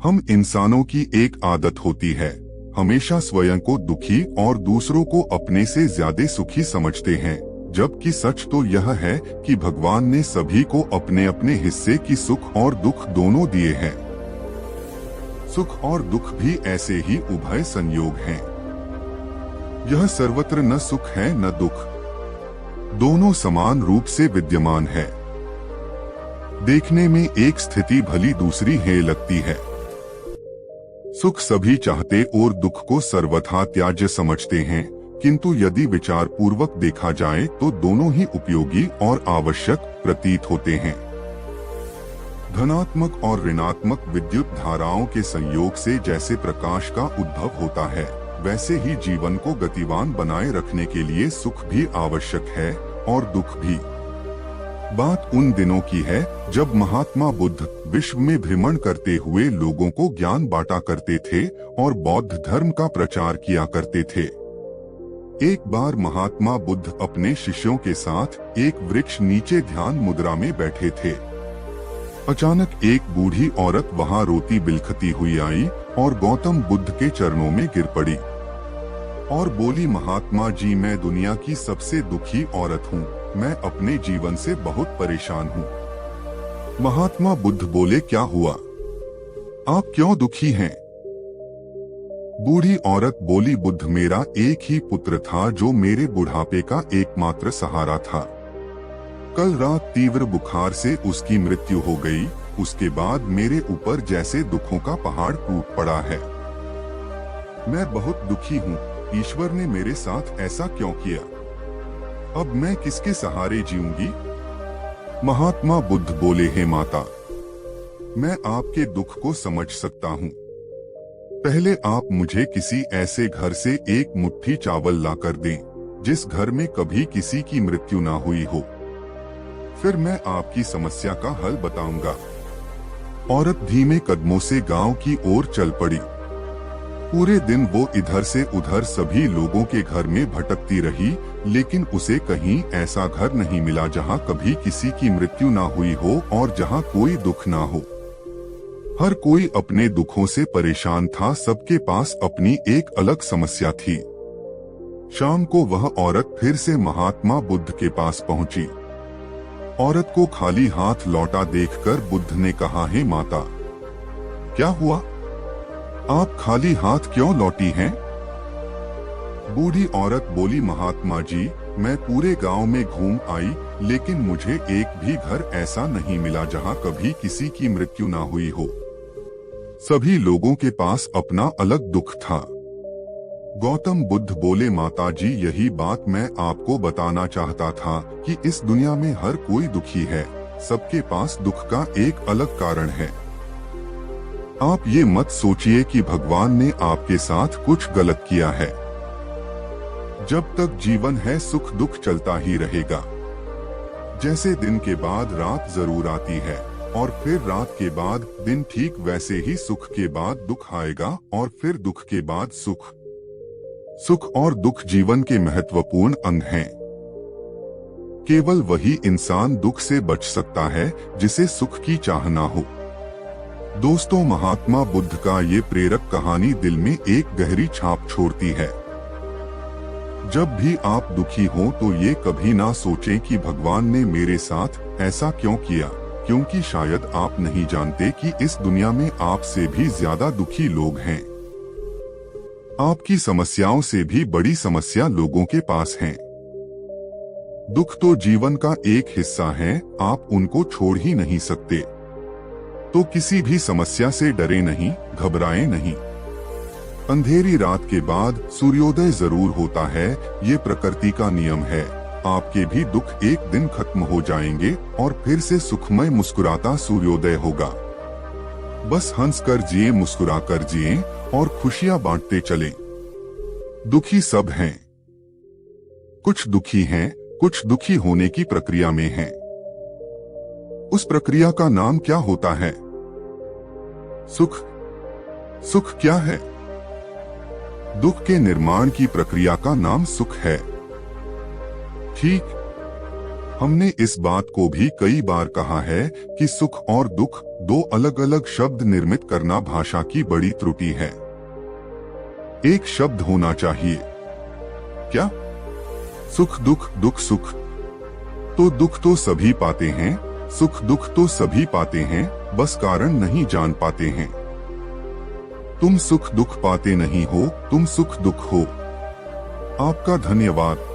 हम इंसानों की एक आदत होती है, हमेशा स्वयं को दुखी और दूसरों को अपने से ज्यादा सुखी समझते हैं, जबकि सच तो यह है कि भगवान ने सभी को अपने अपने हिस्से की सुख और दुख दोनों दिए हैं। सुख और दुख भी ऐसे ही उभय संयोग हैं। यह सर्वत्र न सुख है न दुख, दोनों समान रूप से विद्यमान है। देखने में एक स्थिति भली दूसरी है लगती है। सुख सभी चाहते और दुख को सर्वथा त्याज्य समझते हैं, किंतु यदि विचार पूर्वक देखा जाए तो दोनों ही उपयोगी और आवश्यक प्रतीत होते हैं। धनात्मक और ऋणात्मक विद्युत धाराओं के संयोग से जैसे प्रकाश का उद्भव होता है, वैसे ही जीवन को गतिवान बनाए रखने के लिए सुख भी आवश्यक है और दुख भी। बात उन दिनों की है जब महात्मा बुद्ध विश्व में भ्रमण करते हुए लोगों को ज्ञान बांटा करते थे और बौद्ध धर्म का प्रचार किया करते थे। एक बार महात्मा बुद्ध अपने शिष्यों के साथ एक वृक्ष नीचे ध्यान मुद्रा में बैठे थे। अचानक एक बूढ़ी औरत वहां रोती बिलखती हुई आई और गौतम बुद्ध के चरणों में गिर पड़ी और बोली, महात्मा जी, मैं दुनिया की सबसे दुखी औरत हूँ, मैं अपने जीवन से बहुत परेशान हूँ। महात्मा बुद्ध बोले, क्या हुआ, आप क्यों दुखी हैं? बूढ़ी औरत बोली, बुद्ध, मेरा एक ही पुत्र था जो मेरे बुढ़ापे का एकमात्र सहारा था। कल रात तीव्र बुखार से उसकी मृत्यु हो गई। उसके बाद मेरे ऊपर जैसे दुखों का पहाड़ टूट पड़ा है। मैं बहुत दुखी हूँ, ईश्वर ने मेरे साथ ऐसा क्यों किया? अब मैं किसके सहारे जीऊंगी? महात्मा बुद्ध बोले, हे माता, मैं आपके दुख को समझ सकता हूँ। पहले आप मुझे किसी ऐसे घर से एक मुट्ठी चावल लाकर दें जिस घर में कभी किसी की मृत्यु ना हुई हो, फिर मैं आपकी समस्या का हल बताऊंगा। औरत धीमे कदमों से गांव की ओर चल पड़ी। पूरे दिन वो इधर से उधर सभी लोगों के घर में भटकती रही, लेकिन उसे कहीं ऐसा घर नहीं मिला जहां कभी किसी की मृत्यु ना हुई हो और जहां कोई दुख ना हो। हर कोई अपने दुखों से परेशान था, सबके पास अपनी एक अलग समस्या थी। शाम को वह औरत फिर से महात्मा बुद्ध के पास पहुंची। औरत को खाली हाथ लौटा देखकर बुद्ध ने कहा, हे माता, क्या हुआ, आप खाली हाथ क्यों लौटी हैं? बूढ़ी औरत बोली, महात्मा जी, मैं पूरे गांव में घूम आई, लेकिन मुझे एक भी घर ऐसा नहीं मिला जहां कभी किसी की मृत्यु ना हुई हो। सभी लोगों के पास अपना अलग दुख था। गौतम बुद्ध बोले, माता जी, यही बात मैं आपको बताना चाहता था कि इस दुनिया में हर कोई दुखी है, सबके पास दुख का एक अलग कारण है। आप ये मत सोचिए कि भगवान ने आपके साथ कुछ गलत किया है। जब तक जीवन है सुख दुख चलता ही रहेगा। जैसे दिन के बाद रात जरूर आती है और फिर रात के बाद दिन, ठीक वैसे ही सुख के बाद दुख आएगा और फिर दुख के बाद सुख। सुख और दुख जीवन के महत्वपूर्ण अंग हैं। केवल वही इंसान दुख से बच सकता है जिसे सुख की चाह ना हो। दोस्तों, महात्मा बुद्ध का ये प्रेरक कहानी दिल में एक गहरी छाप छोड़ती है। जब भी आप दुखी हो तो ये कभी ना सोचें कि भगवान ने मेरे साथ ऐसा क्यों किया, क्योंकि शायद आप नहीं जानते कि इस दुनिया में आपसे भी ज्यादा दुखी लोग हैं। आपकी समस्याओं से भी बड़ी समस्या लोगों के पास है। दुख तो जीवन का एक हिस्सा है, आप उनको छोड़ ही नहीं सकते। तो किसी भी समस्या से डरे नहीं, घबराएं नहीं। अंधेरी रात के बाद सूर्योदय जरूर होता है, ये प्रकृति का नियम है। आपके भी दुख एक दिन खत्म हो जाएंगे और फिर से सुखमय मुस्कुराता सूर्योदय होगा। बस हंस कर जिए, मुस्कुरा कर जिए और खुशियां बांटते चलें। दुखी सब हैं। कुछ दुखी हैं, कुछ दुखी होने की प्रक्रिया में हैं। उस प्रक्रिया का नाम क्या होता है? सुख। सुख क्या है? दुख के निर्माण की प्रक्रिया का नाम सुख है। ठीक, हमने इस बात को भी कई बार कहा है कि सुख और दुख दो अलग अलग शब्द निर्मित करना भाषा की बड़ी त्रुटि है। एक शब्द होना चाहिए। क्या? सुख दुख, दुख सुख। तो दुख तो सभी पाते हैं, सुख दुख तो सभी पाते हैं, बस कारण नहीं जान पाते हैं। तुम सुख दुख पाते नहीं हो, तुम सुख दुख हो। आपका धन्यवाद।